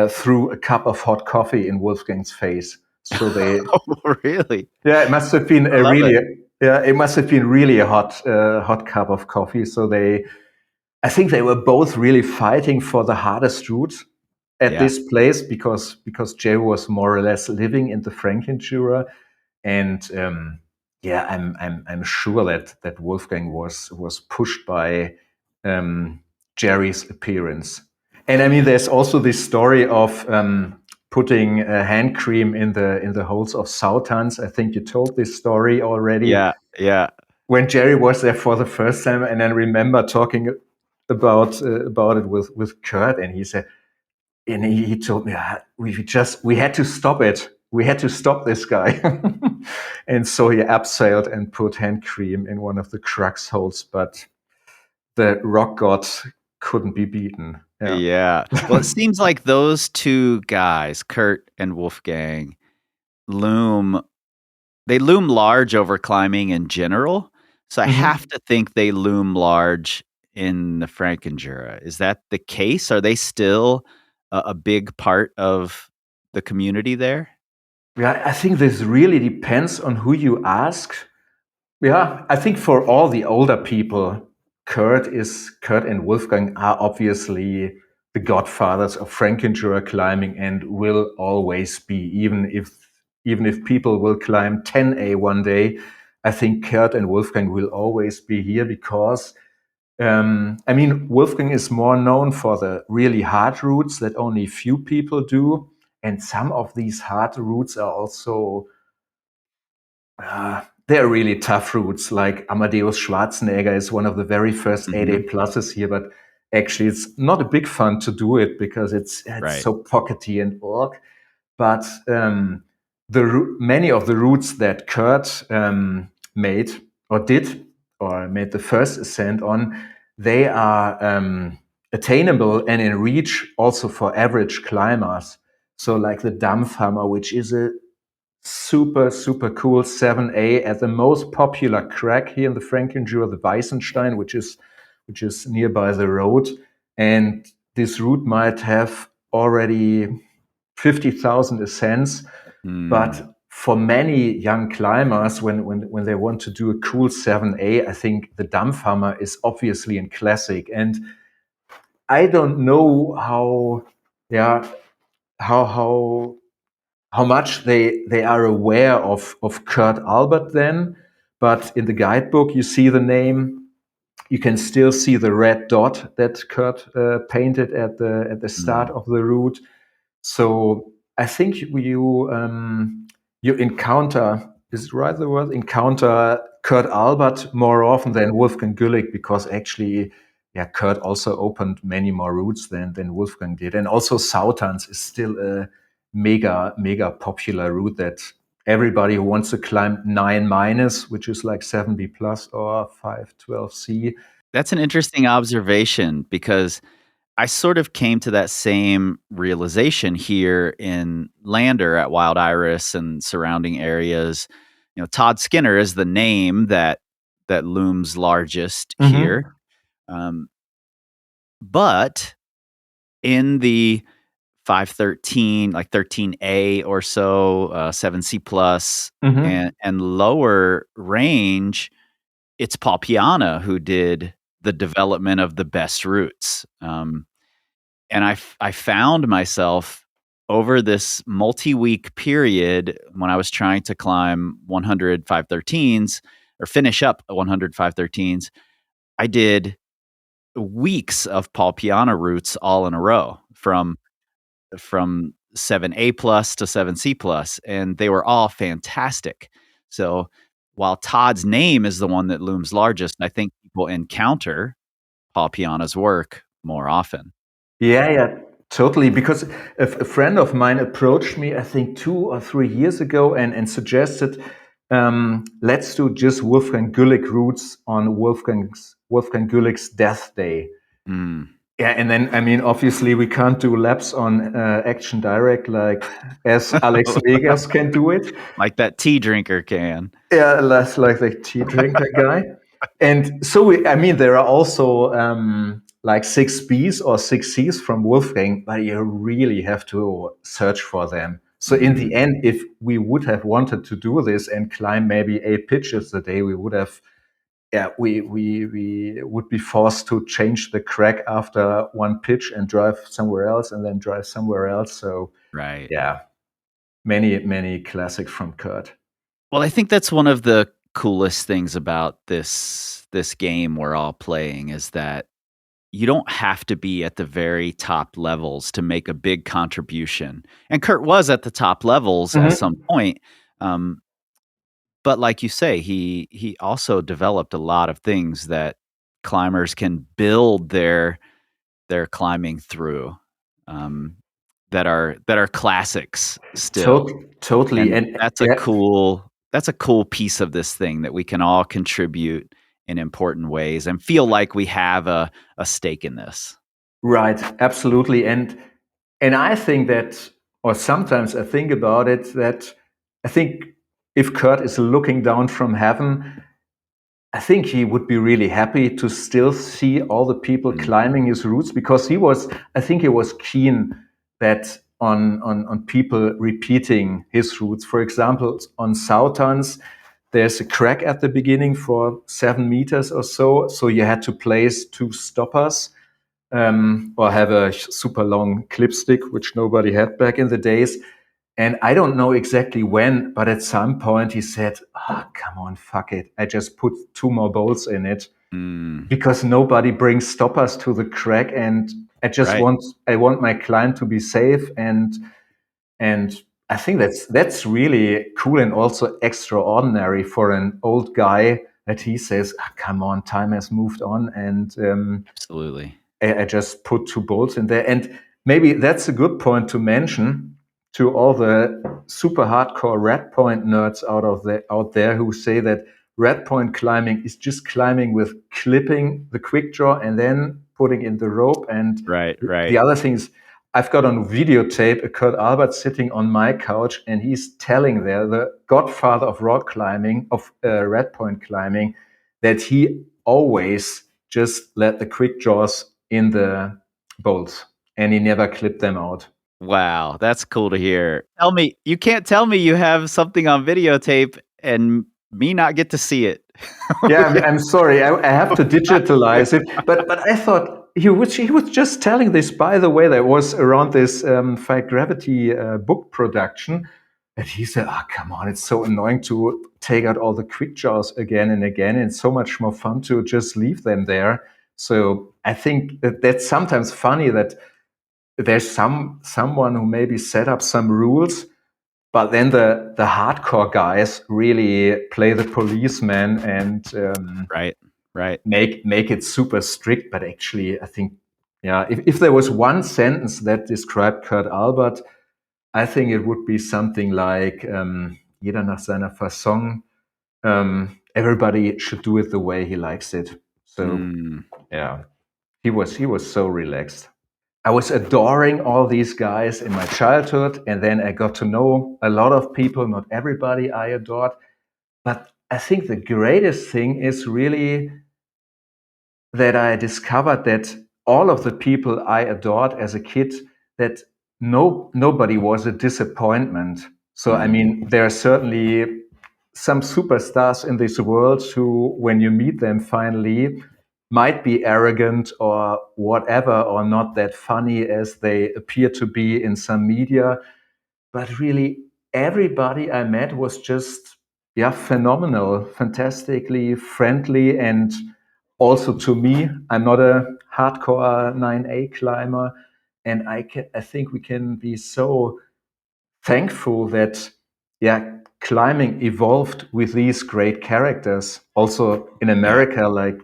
threw a cup of hot coffee in Wolfgang's face. So they, Oh, really? yeah, it must have been I love it. it must have been really a hot cup of coffee. So I think they were both really fighting for the hardest route at Yeah. this place, because Jerry was more or less living in the Frankenjura, and yeah, I'm sure that Wolfgang was pushed by Jerry's appearance. And I mean, there's also this story of putting hand cream in the holes of Sautans. I think you told this story already. Yeah, yeah. When Jerry was there for the first time, and I remember talking about it with Kurt, and he said, and he told me, we had to stop it. We had to stop this guy. And so he abseiled and put hand cream in one of the crux holes, but the rock god couldn't be beaten. Yeah. Yeah. Well, it seems like those two guys, Kurt and Wolfgang, loom large over climbing in general. So I have to think they loom large in the Frankenjura. Is that the case? Are they still a big part of the community there? Yeah, I think this really depends on who you ask. Yeah, I think for all the older people, Kurt and Wolfgang are obviously the godfathers of Frankenjura climbing, and will always be, even if people will climb 10A one day. I think Kurt and Wolfgang will always be here, because I mean, Wolfgang is more known for the really hard routes that only few people do, and some of these hard routes are also they're really tough routes. Like Amadeus Schwarzenegger is one of the very first 8A pluses here, but actually it's not a big fun to do it, because it's Right. so pockety and org. But many of the routes that Kurt made the first ascent on, they are attainable and in reach also for average climbers. So like the Dampfhammer, which is a super, super cool 7A at the most popular crack here in the Frankenjura, the Weissenstein, which is nearby the road. And this route might have already 50,000 ascents. But for many young climbers, when they want to do a cool 7A, I think the Dampfhammer is obviously in classic. And I don't know how much they are aware of Kurt Albert then, but in the guidebook you see the name. You can still see the red dot that Kurt painted at the start of the route. So I think you encounter, is it right, the word, encounter Kurt Albert more often than Wolfgang Güllich, because actually, yeah, Kurt also opened many more routes than Wolfgang did. And also Sautans is still a mega popular route that everybody who wants to climb 9 minus, which is like 7B plus or 512C. That's an interesting observation, because I sort of came to that same realization here in Lander at Wild Iris and surrounding areas. Todd Skinner is the name that looms largest here. Mm-hmm. Um, but in the 513, like 13A or so, 7C plus, Mm-hmm. and lower range, it's Paul Piana who did the development of the best routes. And I found myself over this multi-week period when I was trying to climb 100 513s or finish up 100 513s, I did weeks of Paul Piana routes all in a row from 7A plus to 7C plus, and they were all fantastic. So while Todd's name is the one that looms largest, I think people encounter Paul Piana's work more often. Yeah, yeah, totally. Because a friend of mine approached me, I think 2 or 3 years ago, and suggested, let's do just Wolfgang Güllich routes on Wolfgang Güllich's death day. Mm. Yeah, and then I mean, obviously, we can't do laps on Action Direct like as Alex Vegas can do it. Like that tea drinker can. Yeah, less like the tea drinker guy. And so, I mean, there are also like 6Bs or 6Cs from Wolfgang, but you really have to search for them. So in the Mm, end, if we would have wanted to do this and climb maybe 8 pitches a day, we would have, yeah, we would be forced to change the crack after one pitch and drive somewhere else and then drive somewhere else. So right. yeah, many classics from Kurt. Well, I think that's one of the coolest things about this game we're all playing is that you don't have to be at the very top levels to make a big contribution. And Kurt was at the top levels at some Mhm. point. Um, but like you say, he also developed a lot of things that climbers can build their climbing through, um, that are classics still. Totally. And And yeah, that's a cool piece of this thing that we can all contribute in important ways and feel like we have a stake in this. right, absolutely. And I think that, or sometimes I think about it, that I think if Kurt is looking down from heaven, I think he would be really happy to still see all the people Mm, climbing his routes because I think he was keen that on people repeating his routes. For example, on Soutons, there's a crack at the beginning for 7 meters or so. So you had to place two stoppers or have a super long clipstick, which nobody had back in the days. And I don't know exactly when, but at some point he said, "Oh, come on, fuck it. I just put two more bolts in it mm, because nobody brings stoppers to the crack. And right. I want my client to be safe. And I think that's really cool and also extraordinary for an old guy that he says, come on, time has moved on. And Absolutely. I just put two bolts in there. And maybe that's a good point to mention to all the super hardcore red point nerds out there who say that red point climbing is just climbing with clipping the quick draw and then putting in the rope. And Right, the right. other things, I've got on videotape a Kurt Albert sitting on my couch, and he's telling there, the godfather of rock climbing, of red point climbing, that he always just let the quick draws in the bolts and he never clipped them out. Wow, that's cool to hear. Tell me you can't tell me you have something on videotape and me not get to see it. Yeah, I'm sorry, I have to digitalize it, but I thought he was just telling this. By the way, that was around this Fight Gravity book production, and he said, "Oh, come on, it's so annoying to take out all the quick jaws again and again. It's so much more fun to just leave them there." So I think that's sometimes funny that there's someone who maybe set up some rules, but then the hardcore guys really play the policeman and Right, right. make it super strict. But actually, I think, yeah, if there was one sentence that described Kurt Albert, I think it would be something like "Jeder nach seiner Fasson." Everybody should do it the way he likes it. So Mm. yeah, he was so relaxed. I was adoring all these guys in my childhood, and then I got to know a lot of people, not everybody I adored. But I think the greatest thing is really that I discovered that all of the people I adored as a kid, that nobody was a disappointment. So, I mean, there are certainly some superstars in this world who, when you meet them finally, might be arrogant or whatever, or not that funny as they appear to be in some media. But really, everybody I met was just, yeah, phenomenal, fantastically friendly. And also to me, I'm not a hardcore 9A climber. And I think we can be so thankful that, yeah, climbing evolved with these great characters. Also in America, like,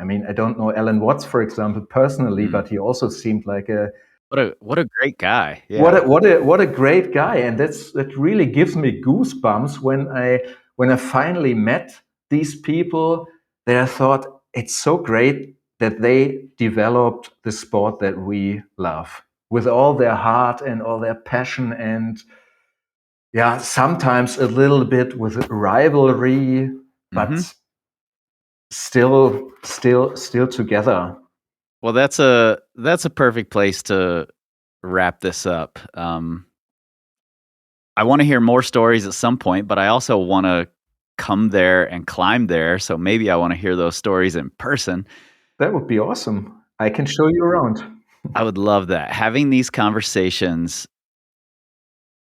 I mean, I don't know Alan Watts, for example, personally, but he also seemed like a What a great guy. Yeah. what a great guy. And that really gives me goosebumps when I finally met these people, that I thought it's so great that they developed the sport that we love with all their heart and all their passion, and yeah, sometimes a little bit with rivalry, but still together. Well, that's a perfect place to wrap this up. I want to hear more stories at some point, but I also want to come there and climb there. So maybe I want to hear those stories in person. That would be awesome. I can show you around. I would love that. Having these conversations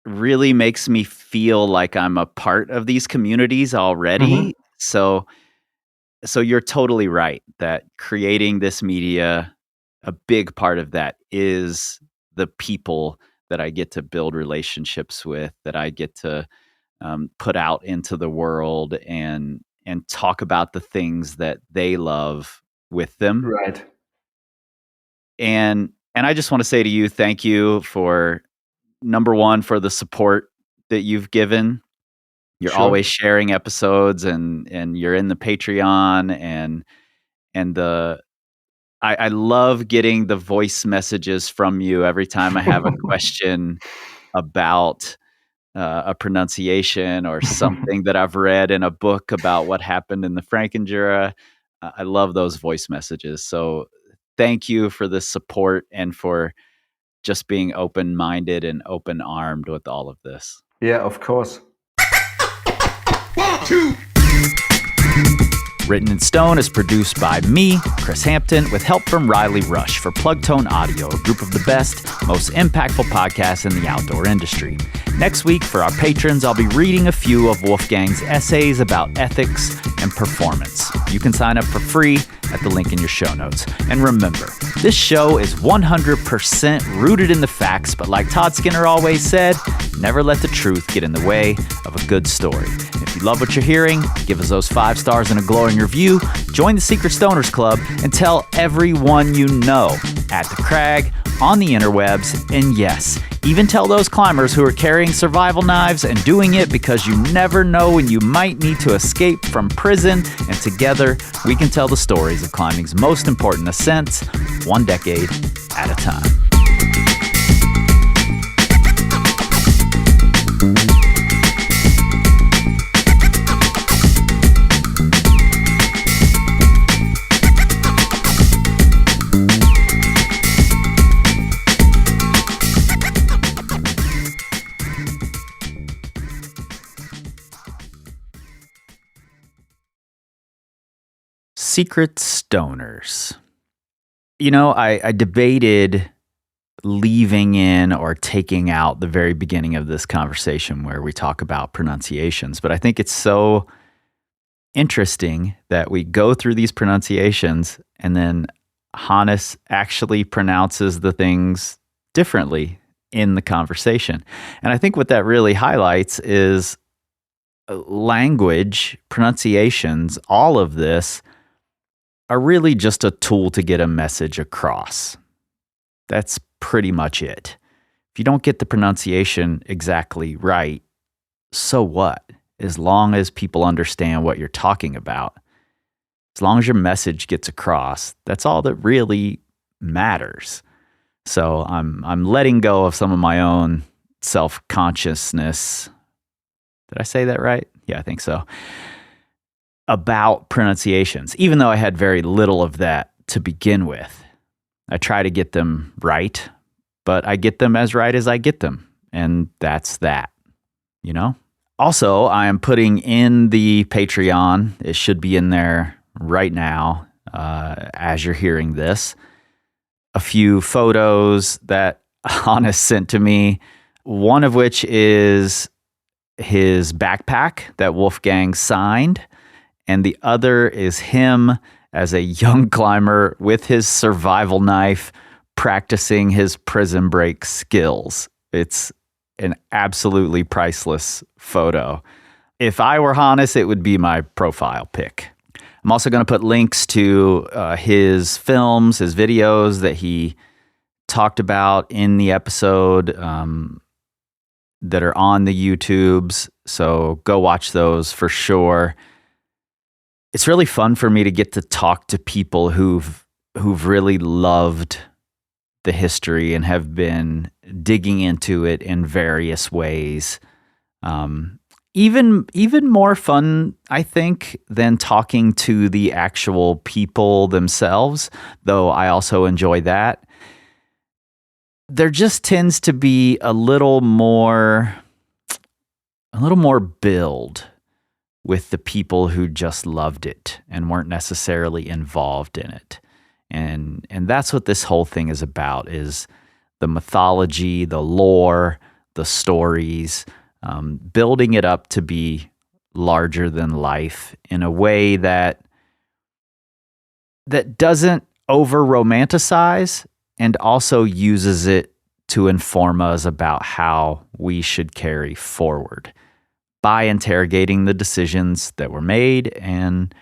really makes me feel like I'm a part of these communities already. So you're totally right that creating this media, a big part of that is the people that I get to build relationships with, that I get to put out into the world and talk about the things that they love with them. Right. And I just want to say to you, thank you for, number one, for the support that you've given. You're Sure. always sharing episodes, and you're in the Patreon, and I love getting the voice messages from you every time I have a question about a pronunciation or something that I've read in a book about what happened in the Frankenjura. I love those voice messages. So thank you for the support and for just being open-minded and open-armed with all of this. Yeah, of course. Written in Stone is produced by me, Chris Hampton, with help from Riley Rush for Plugtone Audio, a group of the best, most impactful podcasts in the outdoor industry. Next week, for our patrons, I'll be reading a few of Wolfgang's essays about ethics and performance. You can sign up for free at the link in your show notes. And remember, this show is 100% rooted in the facts, but like Todd Skinner always said, never let the truth get in the way of a good story. And if you love what you're hearing, give us those 5 stars and a glowing review, join the Secret Stoners Club, and tell everyone you know at the Crag, on the interwebs, and yes, even tell those climbers who are carrying survival knives and doing it because you never know when you might need to escape from prison, and together we can tell the stories of climbing's most important ascents, 1 decade at a time. Secret Stoners. You know, I debated leaving in or taking out the very beginning of this conversation where we talk about pronunciations, but I think it's so interesting that we go through these pronunciations and then Hannes actually pronounces the things differently in the conversation. And I think what that really highlights is language, pronunciations, all of this are really just a tool to get a message across. That's pretty much it. If you don't get the pronunciation exactly right, so what? As long as people understand what you're talking about, as long as your message gets across, that's all that really matters. So I'm letting go of some of my own self-consciousness. Did I say that right? Yeah, I think so. About pronunciations, even though I had very little of that to begin with. I try to get them right, but I get them as right as I get them. And that's that, you know? Also, I am putting in the Patreon. It should be in there right now as you're hearing this. A few photos that Hannes sent to me, one of which is his backpack that Wolfgang signed, and the other is him as a young climber with his survival knife practicing his prison break skills. It's an absolutely priceless photo. If I were Hannes, it would be my profile pic. I'm also going to put links to his films, his videos that he talked about in the episode that are on the YouTubes. So go watch those for sure. It's really fun for me to get to talk to people who've really loved the history and have been digging into it in various ways. Even more fun, I think, than talking to the actual people themselves, though I also enjoy that. There just tends to be a little more build with the people who just loved it and weren't necessarily involved in it. And that's what this whole thing is about, is the mythology, the lore, the stories, building it up to be larger than life in a way that doesn't over-romanticize and also uses it to inform us about how we should carry forward by interrogating the decisions that were made and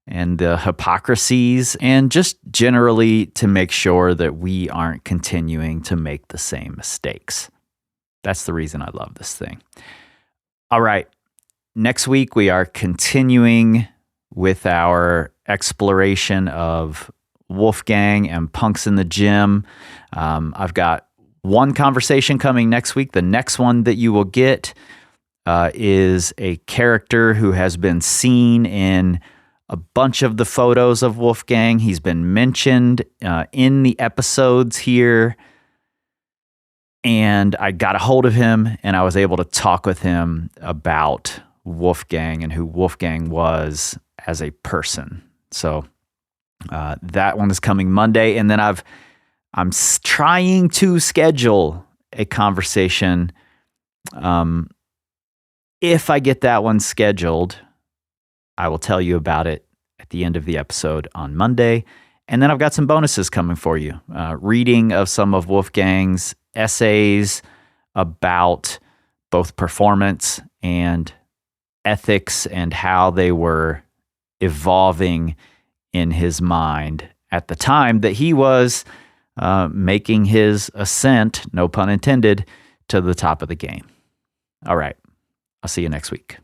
the hypocrisies, and just generally to make sure that we aren't continuing to make the same mistakes. That's the reason I love this thing. All right. Next week, we are continuing with our exploration of Wolfgang and punks in the gym. I've got one conversation coming next week. The next one that you will get is a character who has been seen in a bunch of the photos of Wolfgang. He's been mentioned in the episodes here. And I got a hold of him and I was able to talk with him about Wolfgang and who Wolfgang was as a person. So that one is coming Monday. And then I'm trying to schedule a conversation. If I get that one scheduled, I will tell you about it at the end of the episode on Monday. And then I've got some bonuses coming for you. Reading of some of Wolfgang's essays about both performance and ethics and how they were evolving in his mind at the time that he was making his ascent, no pun intended, to the top of the game. All right. I'll see you next week.